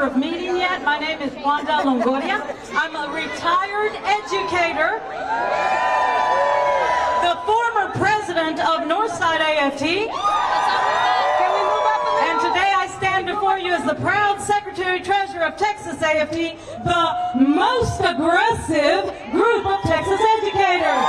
Of meeting yet. My name is Wanda Longoria. I'm a retired educator, the former president of Northside AFT, and today I stand before you as the proud secretary-treasurer of Texas AFT, the most aggressive group of Texas educators.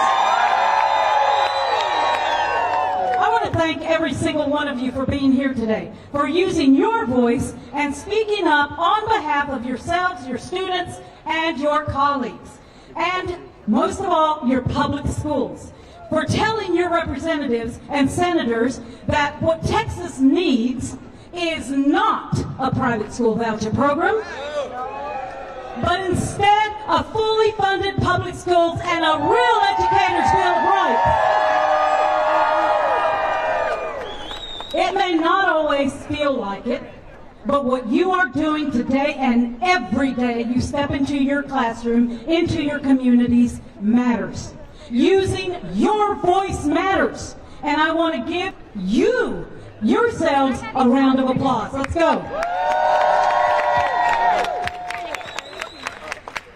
Thank every single one of you for being here today, for using your voice and speaking up on behalf of yourselves, your students, and your colleagues. And most of all, your public schools, for telling your representatives and senators that what Texas needs is not a private school voucher program, but instead a fully funded public schools and a real educator's bill of rights. It may not always feel like it, but what you are doing today and every day you step into your classroom, into your communities, matters. Using your voice matters. And I want to give you, yourselves, a round of applause. Let's go.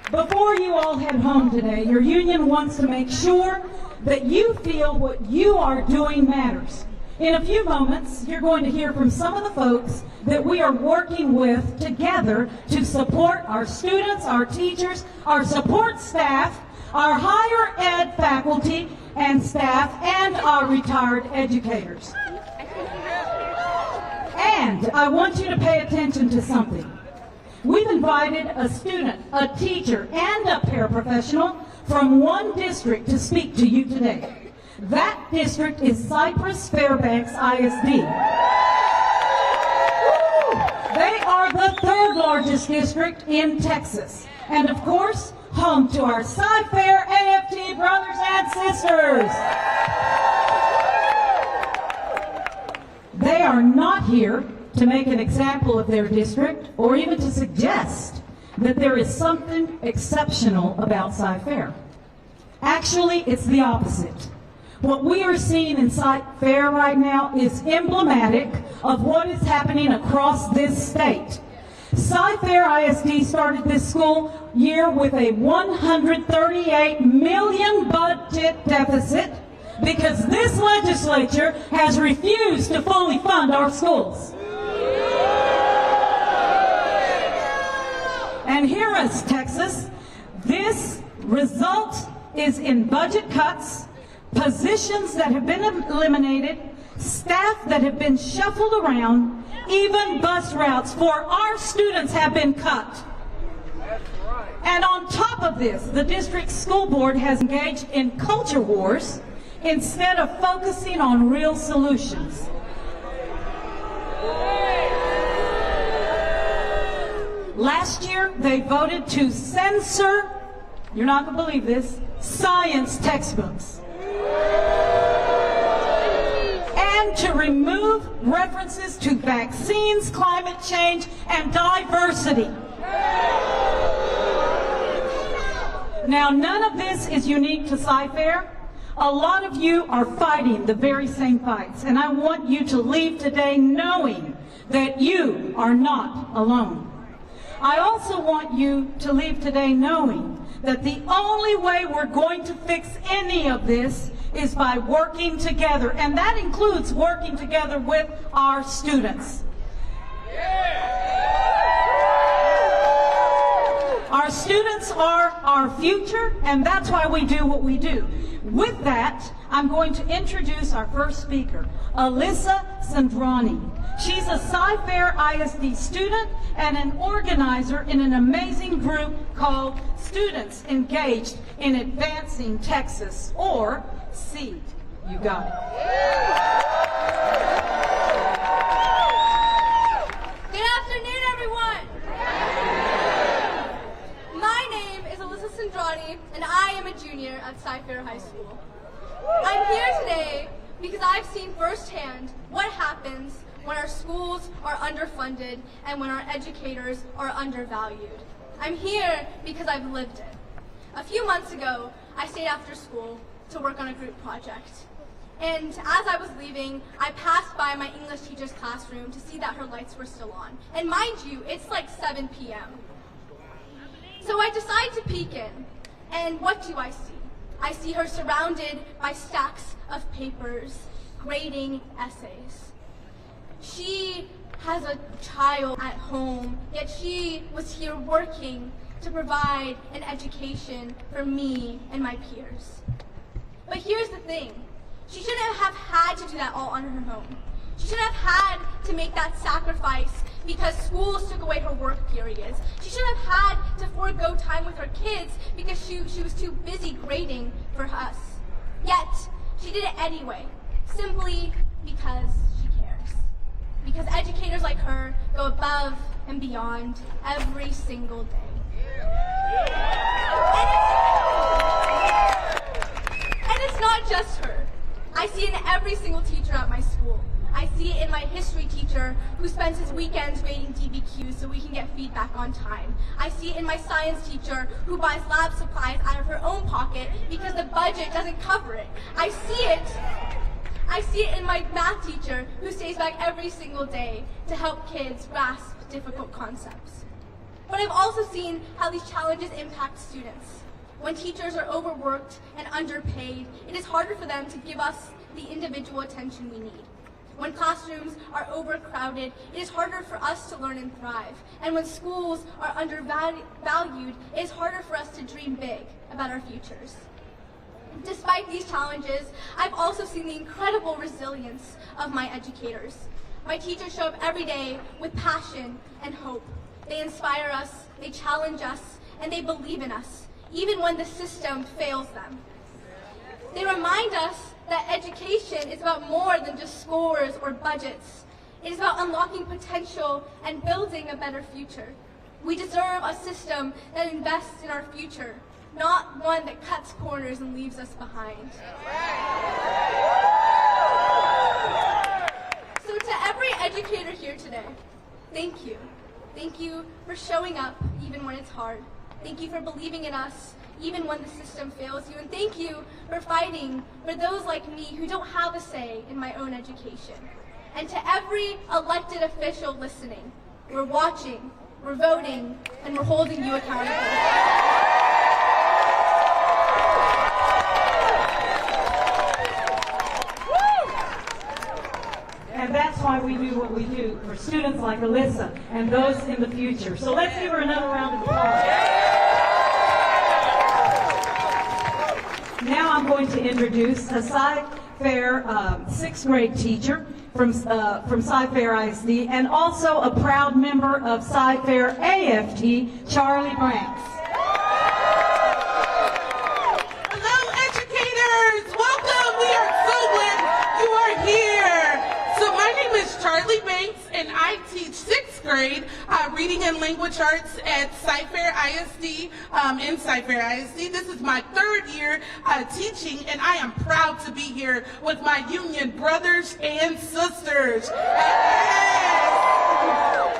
Before you all head home today, your union wants to make sure that you feel what you are doing matters. In a few moments, you're going to hear from some of the folks that we are working with together to support our students, our teachers, our support staff, our higher ed faculty and staff, and our retired educators. And I want you to pay attention to something. We've invited a student, a teacher, and a paraprofessional from one district to speak to you today. That district is Cypress Fairbanks ISD. They are the third largest district in Texas. And of course, home to our Sci-Fair AFT brothers and sisters. They are not here to make an example of their district or even to suggest that there is something exceptional about Sci-Fair. Actually, it's the opposite. What we are seeing in Site Fair right now is emblematic of what is happening across this state. Site Fair ISD started this school year with a $138 million budget deficit because this legislature has refused to fully fund our schools. And here is Texas. This result is in budget cuts, positions that have been eliminated, staff that have been shuffled around, even bus routes for our students have been cut. And on top of this, the district school board has engaged in culture wars instead of focusing on real solutions. Last year, they voted to censor, you're not going to believe this, science textbooks. And to remove references to vaccines, climate change, and diversity. Now, none of this is unique to Sci Fair. A lot of you are fighting the very same fights, and I want you to leave today knowing that you are not alone. I also want you to leave today knowing that the only way we're going to fix any of this is by working together, and that includes working together with our students. Our students are our future, and that's why we do what we do. With that, I'm going to introduce our first speaker, Alyssa Sandrani. She's a Sci Fair ISD student and an organizer in an amazing group called Students Engaged in Advancing Texas, or SEED. You got it. Good afternoon, everyone. My name is Alyssa Sandrani, and I am a junior at Sci Fair High School. I'm here today because I've seen firsthand what happens when our schools are underfunded and when our educators are undervalued. I'm here because I've lived it. A few months ago, I stayed after school to work on a group project. And as I was leaving, I passed by my English teacher's classroom to see that her lights were still on. And mind you, it's like 7 p.m. So I decide to peek in, and what do I see? I see her surrounded by stacks of papers, grading essays. She has a child at home, yet she was here working to provide an education for me and my peers. But here's the thing. She shouldn't have had to do that all on her own. She shouldn't have had to make that sacrifice because schools took away her work periods. She shouldn't have had to forego time with her kids because she was too busy grading for us. Yet, she did it anyway, simply because she cares. Because educators like her go above and beyond every single day. And it's not just her. I see it in every single teacher at my school. I see it in my history teacher who spends his weekends grading DBQs so we can get feedback on time. I see it in my science teacher who buys lab supplies out of her own pocket because the budget doesn't cover it. I see it in my math teacher who stays back every single day to help kids grasp difficult concepts. But I've also seen how these challenges impact students. When teachers are overworked and underpaid, it is harder for them to give us the individual attention we need. When classrooms are overcrowded, it is harder for us to learn and thrive. And when schools are undervalued, it is harder for us to dream big about our futures. Despite these challenges, I've also seen the incredible resilience of my educators. My teachers show up every day with passion and hope. They inspire us, they challenge us, and they believe in us, even when the system fails them. They remind us that education is about more than just scores or budgets. It is about unlocking potential and building a better future. We deserve a system that invests in our future, not one that cuts corners and leaves us behind. So to every educator here today, thank you. Thank you for showing up even when it's hard. Thank you for believing in us, even when the system fails you. And thank you for fighting for those like me who don't have a say in my own education. And to every elected official listening, we're watching, we're voting, and we're holding you accountable. And that's why we do what we do for students like Alyssa and those in the future. So let's give her another round of applause. Now I'm going to introduce a Sci-Fair 6th grade teacher from Sci-Fair ISD and also a proud member of Sci-Fair AFT, Charlie Branks. Hello, educators! Welcome! We are so glad you are here. So my name is Charlie Banks, and I teach 6th grade reading and language arts at Sci-Fair ISD, in Sci-Fair ISD. This is my 3rd year teaching, and I am proud to be here with my union brothers and sisters.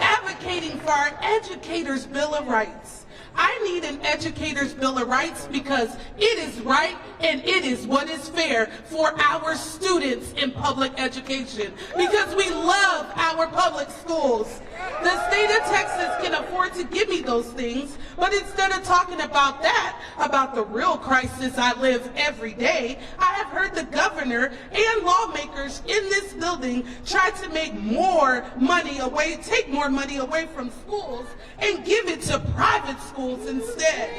Advocating for our Educators' Bill of Rights. I need an Educators' Bill of Rights because it is right and it is what is fair for our students in public education, because we love our public schools. The state of Texas can afford to give me those things, but instead of talking about that, about the real crisis I live every day, I have heard the governor and lawmakers in this building try to make more money away, take more money away from schools and give it to private schools instead.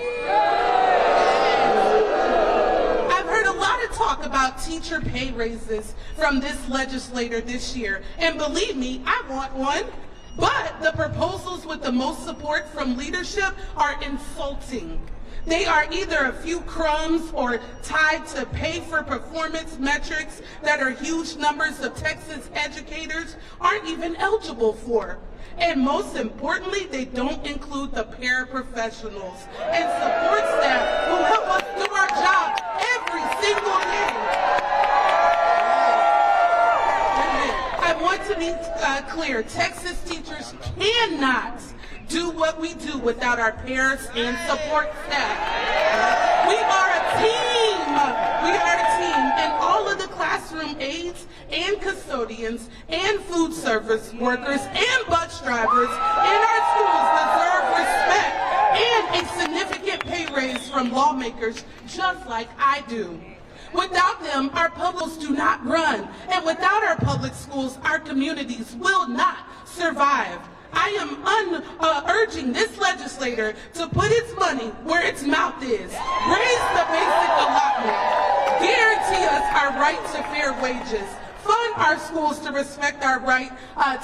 I've heard a lot of talk about teacher pay raises from this legislator this year, and believe me, I want one. But the proposals with the most support from leadership are insulting. They are either a few crumbs or tied to pay for performance metrics that are huge numbers of Texas educators aren't even eligible for. And most importantly, they don't include the paraprofessionals and support staff who help us do our job every single day. I want to be clear, Texas teachers cannot do what we do without our parents and support staff. We are a team. We are a team, and all of the classroom aides and custodians and food service workers and bus drivers in our schools deserve respect and a significant pay raise from lawmakers just like I do. Without them, our public schools do not run, and without our public schools, our communities will not survive. I am urging this legislator to put its money where its mouth is. Raise the basic allotment. Guarantee us our right to fair wages. Fund our schools to respect our right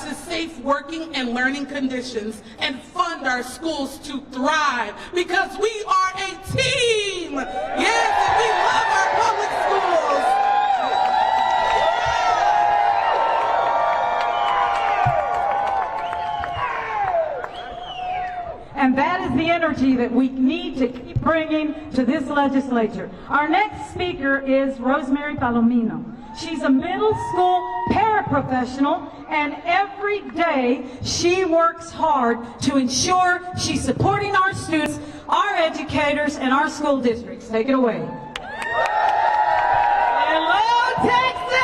to safe working and learning conditions, and fund our schools to thrive, because we are a team. Yes, and we love our public schools. And that is the energy that we need to keep bringing to this legislature. Our next speaker is Rosemary Palomino. She's a middle school paraprofessional, and every day she works hard to ensure she's supporting our students, our educators, and our school districts. Take it away. Hello, Texas!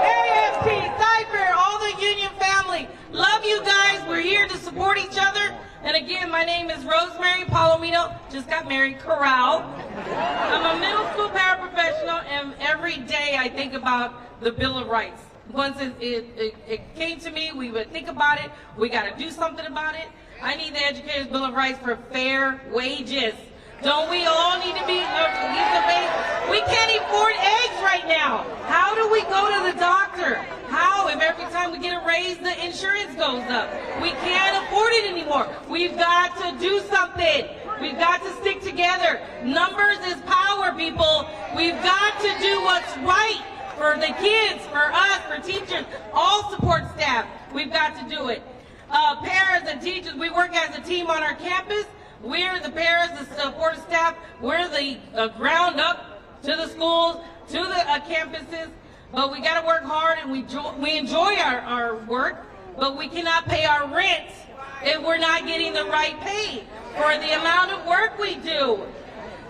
AFT, Sci-Fair, all the Union family. Love you guys. We're here to support each other. And again, my name is Rosemary Palomino. Just got married, Corral. I'm a middle school paraprofessional, and every day I think about the Bill of Rights. Once it came to me, we would think about it. We got to do something about it. I need the Educators' Bill of Rights for fair wages. Don't we all need to be, we can't afford eggs right now. How do we go to the doctor? How, if every time we get a raise, the insurance goes up? We can't afford it anymore. We've got to do something. We've got to stick together. Numbers is power, people. We've got to do what's right for the kids, for us, for teachers, all support staff. We've got to do it. Paras and teachers, we work as a team on our campus. We're the paras, the support staff. We're the ground up to the schools, to the campuses. But we got to work hard, and we enjoy our work, but we cannot pay our rent if we're not getting the right pay for the amount of work we do.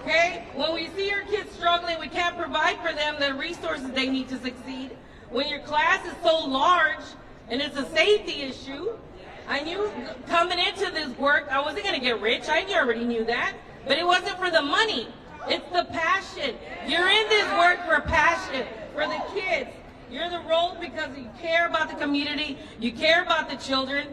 Okay? When we see our kids struggling, we can't provide for them the resources they need to succeed. When your class is so large and it's a safety issue, I knew coming into this work, I wasn't going to get rich. I already knew that. But it wasn't for the money. It's the passion. You're in this work for passion, for the kids. You're in the role because you care about the community, you care about the children,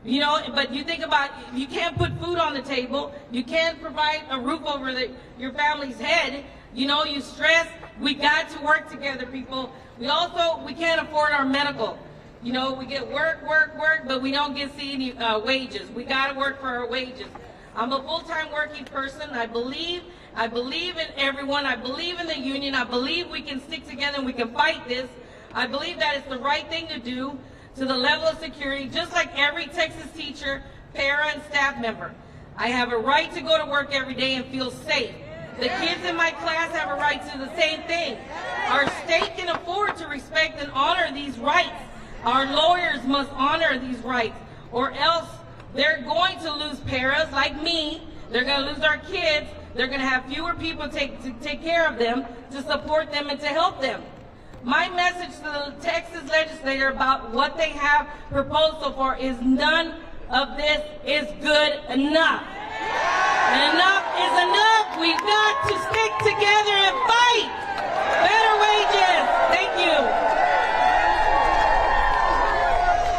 you know, but you think about, you can't put food on the table, you can't provide a roof over your family's head, you know, you stress. We got to work together, people. We can't afford our medical. You know, we get work, but we don't get any wages. We got to work for our wages. I'm a full-time working person. I believe in everyone. I believe in the union. I believe we can stick together and we can fight this. I believe that it's the right thing to do to the level of security, just like every Texas teacher, parent, and staff member. I have a right to go to work every day and feel safe. The kids in my class have a right to the same thing. Our state can afford to respect and honor these rights. Our lawyers must honor these rights, or else they're going to lose paras like me. They're going to lose our kids. They're going to have fewer people to take care of them, to support them, and to help them. My message to the Texas legislature about what they have proposed so far is none of this is good enough. And enough is enough. We've got to stick together and fight. Better wages. Thank you.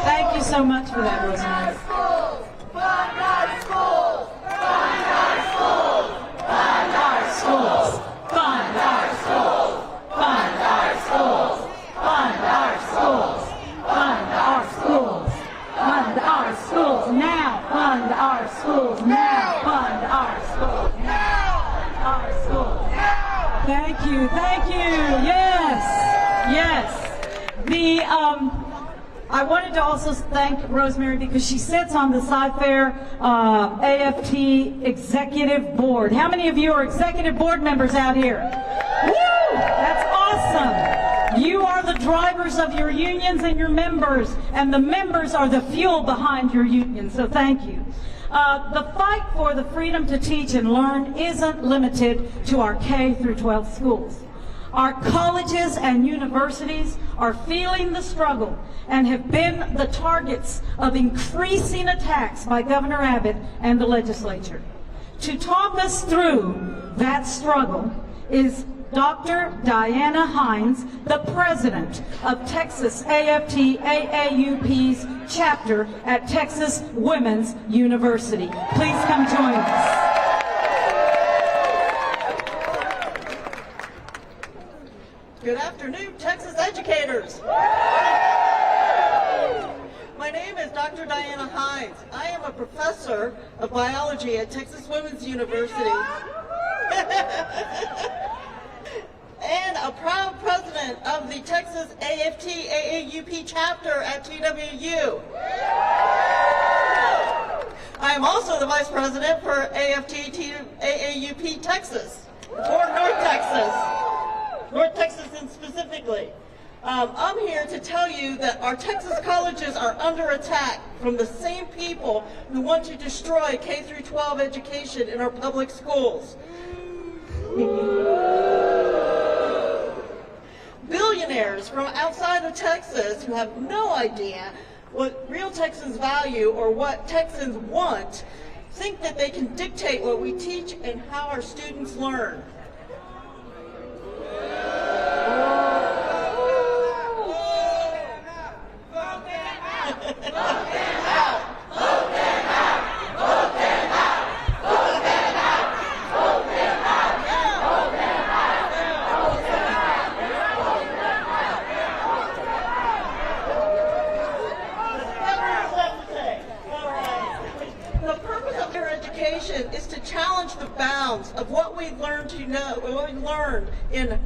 Thank you so much for that, Rosemary. Fund our schools! Fund our schools! Fund our schools! Fund our schools! Fund our schools! Fund our schools! Fund our schools! Fund our schools now! Fund our schools now! Fund our schools now! Fund our schools now! Thank you. Yes. I wanted to also thank Rosemary because she sits on the Sci-Fair AFT Executive Board. How many of you are executive board members out here? Woo! That's awesome. You are the drivers of your unions and your members, and the members are the fuel behind your union, so thank you. The fight for the freedom to teach and learn isn't limited to our K through 12 schools. Our colleges and universities are feeling the struggle and have been the targets of increasing attacks by Governor Abbott and the legislature. To talk us through that struggle is Dr. Diana Hines, the president of Texas AFT AAUP's chapter at Texas Women's University. Please come join us. Good afternoon, Texas educators. My name is Dr. Diana Hines. I am a professor of biology at Texas Women's University and a proud president of the Texas AFT AAUP chapter at TWU. I am also the vice president for AFT AAUP Texas, for North Texas specifically. I'm here to tell you that our Texas colleges are under attack from the same people who want to destroy K through 12 education in our public schools. Billionaires from outside of Texas who have no idea what real Texans value or what Texans want think that they can dictate what we teach and how our students learn. Is to challenge the bounds of what we learned in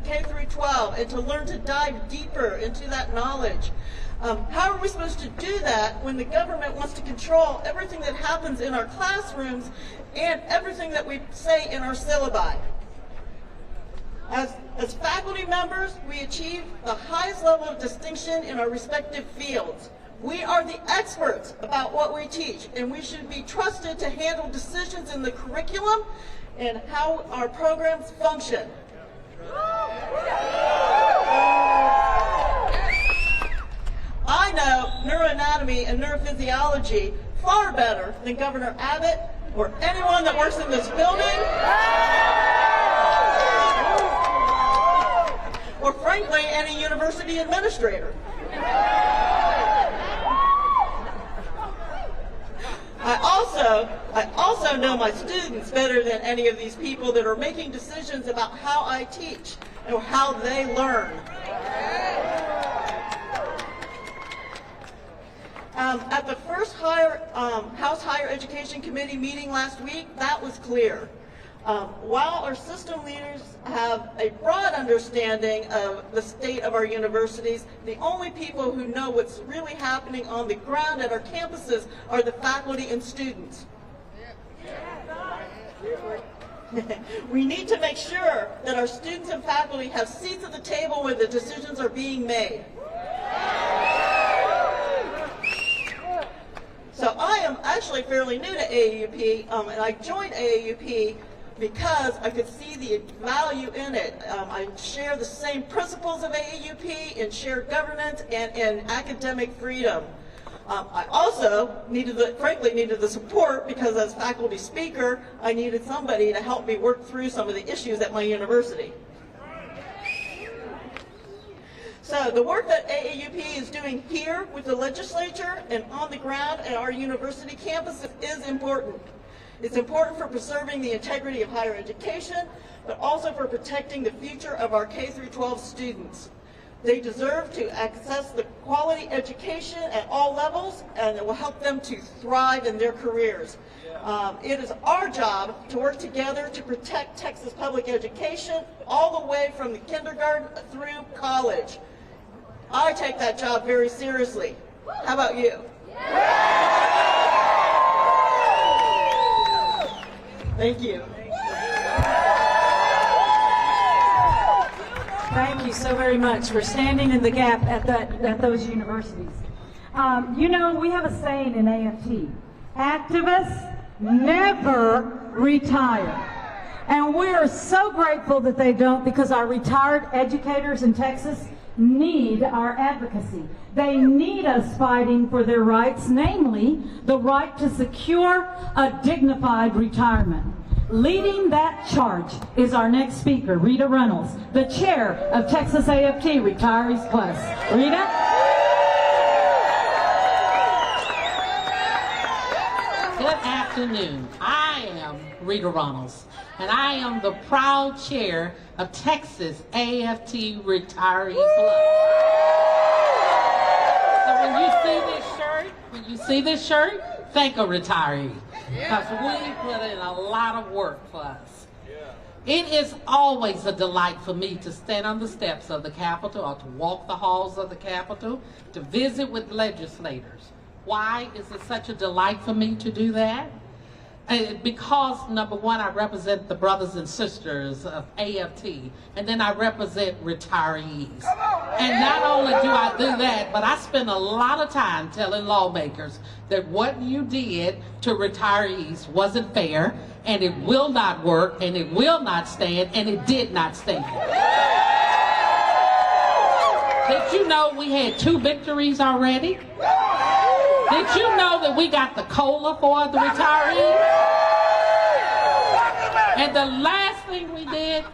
K through 12 and to learn to dive deeper into that knowledge. How are we supposed to do that when the government wants to control everything that happens in our classrooms and everything that we say in our syllabi? As faculty members, we achieve the highest level of distinction in our respective fields. We are the experts about what we teach, and we should be trusted to handle decisions in the curriculum and how our programs function. I know neuroanatomy and neurophysiology far better than Governor Abbott or anyone that works in this building, or frankly, any university administrator. I also know my students better than any of these people that are making decisions about how I teach and how they learn. At the first House Higher Education Committee meeting last week, that was clear. While our system leaders have a broad understanding of the state of our universities, the only people who know what's really happening on the ground at our campuses are the faculty and students. We need to make sure that our students and faculty have seats at the table where the decisions are being made. So I am actually fairly new to AAUP, and I joined AAUP because I could see the value in it. I share the same principles of AAUP in shared governance and in academic freedom. I also frankly needed the support because as faculty speaker, I needed somebody to help me work through some of the issues at my university. So the work that AAUP is doing here with the legislature and on the ground at our university campuses is important. It's important for preserving the integrity of higher education, but also for protecting the future of our K-12 students. They deserve to access the quality education at all levels, and it will help them to thrive in their careers. It is our job to work together to protect Texas public education all the way from the kindergarten through college. I take that job very seriously. How about you? Thank you. Thank you so very much for standing in the gap at those universities. You know, we have a saying in AFT, activists never retire. And we're so grateful that they don't, because our retired educators in Texas need our advocacy. They need us fighting for their rights, namely the right to secure a dignified retirement. Leading that charge is our next speaker, Rita Reynolds, the chair of Texas AFT Retirees Plus. Rita? Good afternoon. I am Rita Reynolds, and I am the proud chair of Texas AFT Retiree Club. So when you see this shirt, thank a retiree, because we put in a lot of work for us. It is always a delight for me to stand on the steps of the Capitol or to walk the halls of the Capitol, to visit with legislators. Why is it such a delight for me to do that? Because, number one, I represent the brothers and sisters of AFT, and then I represent retirees. And not only do I do that, but I spend a lot of time telling lawmakers that what you did to retirees wasn't fair, and it will not work, and it will not stand, and it did not stand. Did you know we had 2 victories already? Did you know that we got the COLA for the retirees? And the last thing we did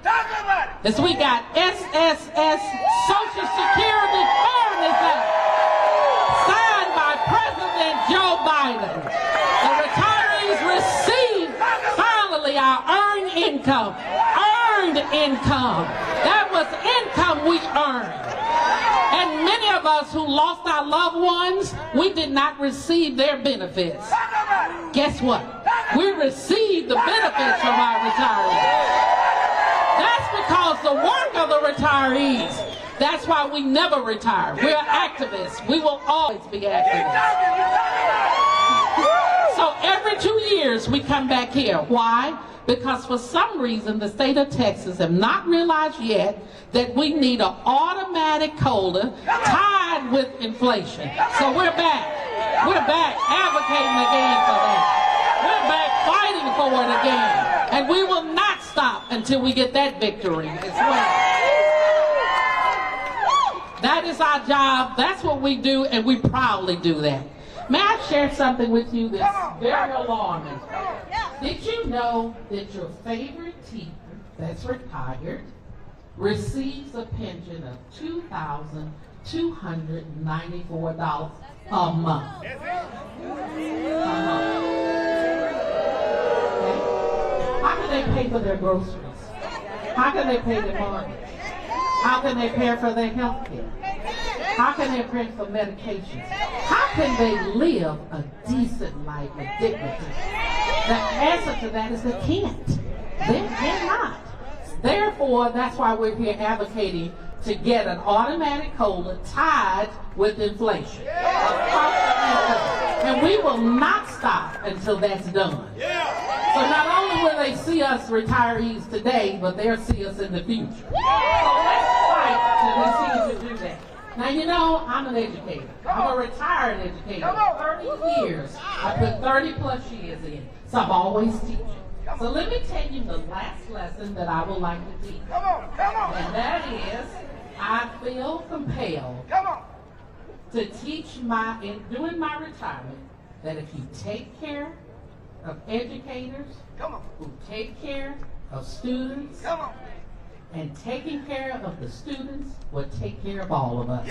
is we got SSS, Social Security Fairness Act, signed by President Joe Biden. The retirees received finally our earned income. That was income we earned. And many of us who lost our loved ones, we did not receive their benefits. Guess what? We received the benefits from our retirees. That's because the work of the retirees. That's why we never retire. We're activists. We will always be activists. So every 2 years we come back here. Why? Because for some reason the state of Texas have not realized yet that we need an automatic COLA tied with inflation. So we're back. We're back advocating again for that. We're back fighting for it again. And we will not stop until we get that victory as well. That is our job. That's what we do, and we proudly do that. May I share something with you that's very alarming? Did you know that your favorite teacher that's retired receives a pension of $2,294 a month? How can they pay for their groceries? How can they pay their mortgage? How can they pay for their health care? How can they pay for medications? How can they live a decent life with dignity? The answer to that is they can't. They cannot. Therefore, that's why we're here advocating to get an automatic COLA tied with inflation. And we will not stop until that's done. So not only will they see us retirees today, but they'll see us in the future. So let's fight till we see to do that. Now, you know, I'm an educator. I'm a retired educator. 30 years. I put 30 plus years in. So I'm always teaching. So let me tell you the last lesson that I would like to teach. And that is, I feel compelled to teach during my retirement, that if you take care of educators who take care of students, and taking care of the students will take care of all of us.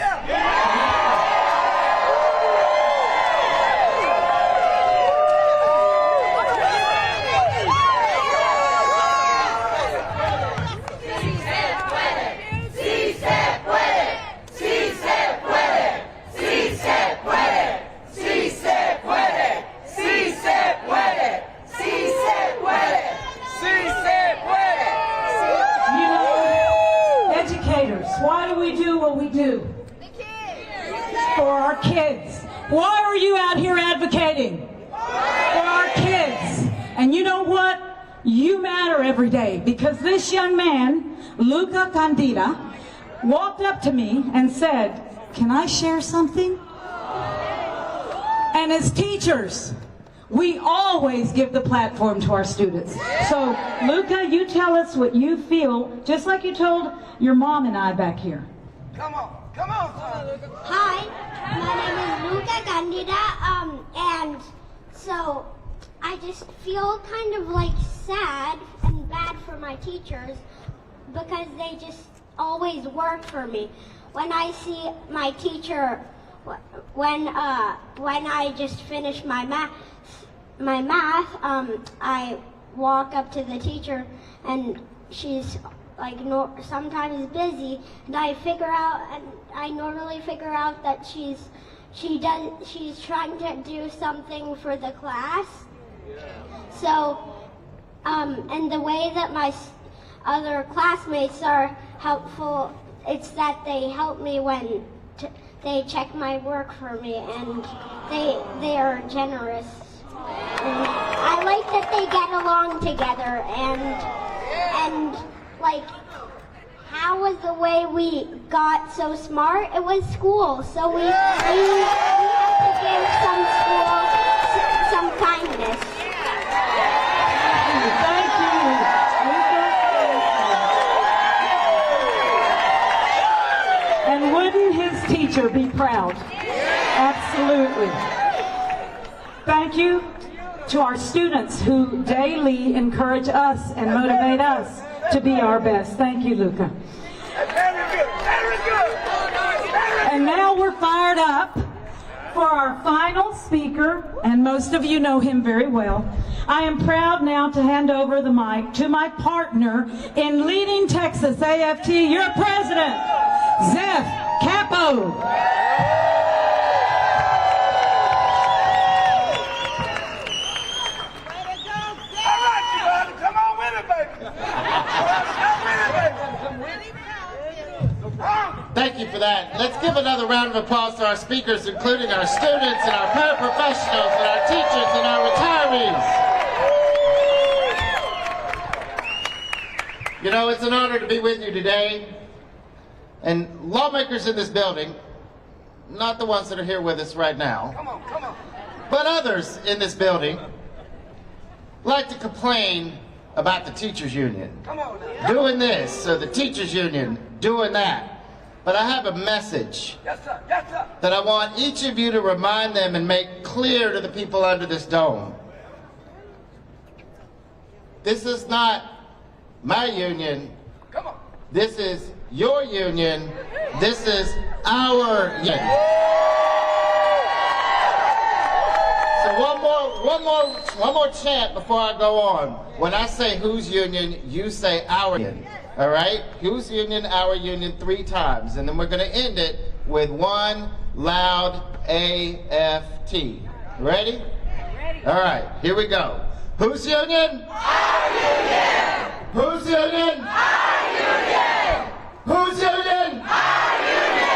Why do we do what we do? For our kids. Why are you out here advocating? For our kids. And you know what? You matter every day, because this young man, Luca Candida, walked up to me and said, "Can I share something?" And as teachers, we always give the platform to our students. So, Luca, you tell us what you feel, just like you told your mom and I back here. Come on. Hi, my name is Luca Candida, and so I just feel kind of like sad and bad for my teachers because they just always work for me. When I see my teacher, when I just finish my math, I walk up to the teacher and she's like sometimes busy, and I normally figure out that she's trying to do something for the class. So, and the way that my other classmates are helpful, it's that they help me when they check my work for me, and they are generous. And I like that they get along together, and like, how was the way we got so smart? It was school, so we had to give some school some kindness. Thank you. And wouldn't his teacher be proud? Absolutely. Thank you to our students who daily encourage us and motivate us to be our best. Thank you, Luca. And now we're fired up for our final speaker, and most of you know him very well. I am proud now to hand over the mic to my partner in leading Texas AFT, your president, Zeph Capo. Come on with it, baby. Thank you for that. Let's give another round of applause to our speakers, including our students and our paraprofessionals and our teachers and our retirees. You know, it's an honor to be with you today. And lawmakers in this building, not the ones that are here with us right now, but others in this building, like to complain about the teachers union doing this, or the teachers union doing that. But I have a message that I want each of you to remind them and make clear to the people under this dome. This is not my union. This is your union. This is our union. So one more chant before I go on. When I say whose union, you say our union. All right? Whose union, our union, 3 times. And then we're going to end it with one loud AFT. Ready? All right, here we go. Whose union? Our union. Whose union? Our union. Whose union? Our union.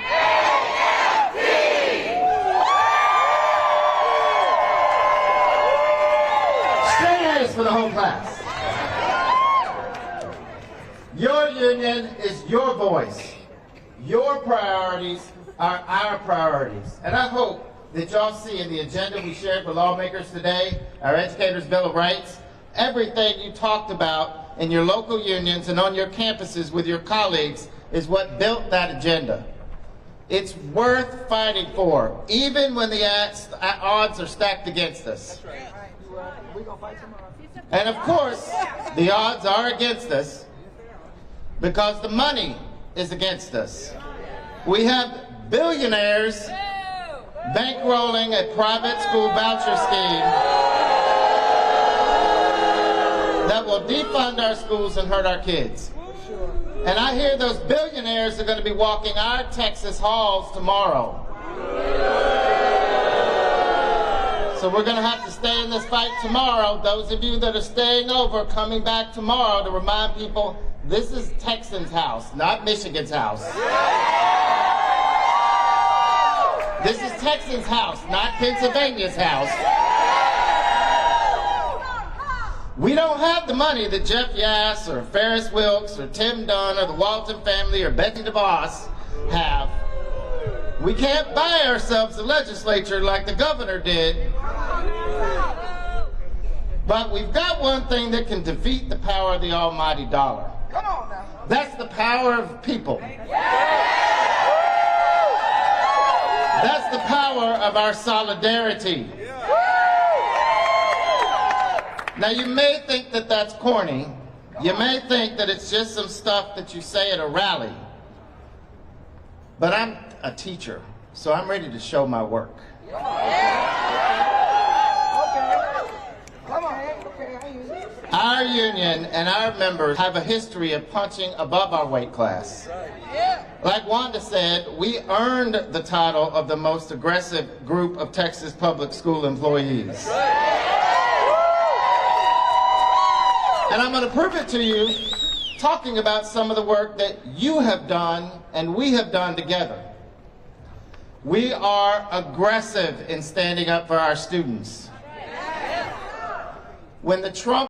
AFT. Straight A's for the whole class. Your union is your voice. Your priorities are our priorities. And I hope that y'all see in the agenda we shared with lawmakers today, our Educators' Bill of Rights, everything you talked about in your local unions and on your campuses with your colleagues is what built that agenda. It's worth fighting for, even when the odds are stacked against us. And of course, the odds are against us because the money is against us. We have billionaires bankrolling a private school voucher scheme that will defund our schools and hurt our kids. And I hear those billionaires are going to be walking our Texas halls tomorrow. So we're going to have to stay in this fight tomorrow. Those of you that are staying over, coming back tomorrow to remind people, this is Texans' house, not Michigan's house. This is Texans' house, not Pennsylvania's house. We don't have the money that Jeff Yass or Ferris Wilks or Tim Dunn or the Walton family or Betsy DeVos have. We can't buy ourselves a legislature like the governor did. But we've got one thing that can defeat the power of the almighty dollar. That's the power of people. That's the power of our solidarity. Now you may think that that's corny. You may think that it's just some stuff that you say at a rally. But I'm a teacher, so I'm ready to show my work. Our union and our members have a history of punching above our weight class. Like Wanda said, we earned the title of the most aggressive group of Texas public school employees. And I'm going to prove it to you talking about some of the work that you have done and we have done together. We are aggressive in standing up for our students. When the Trump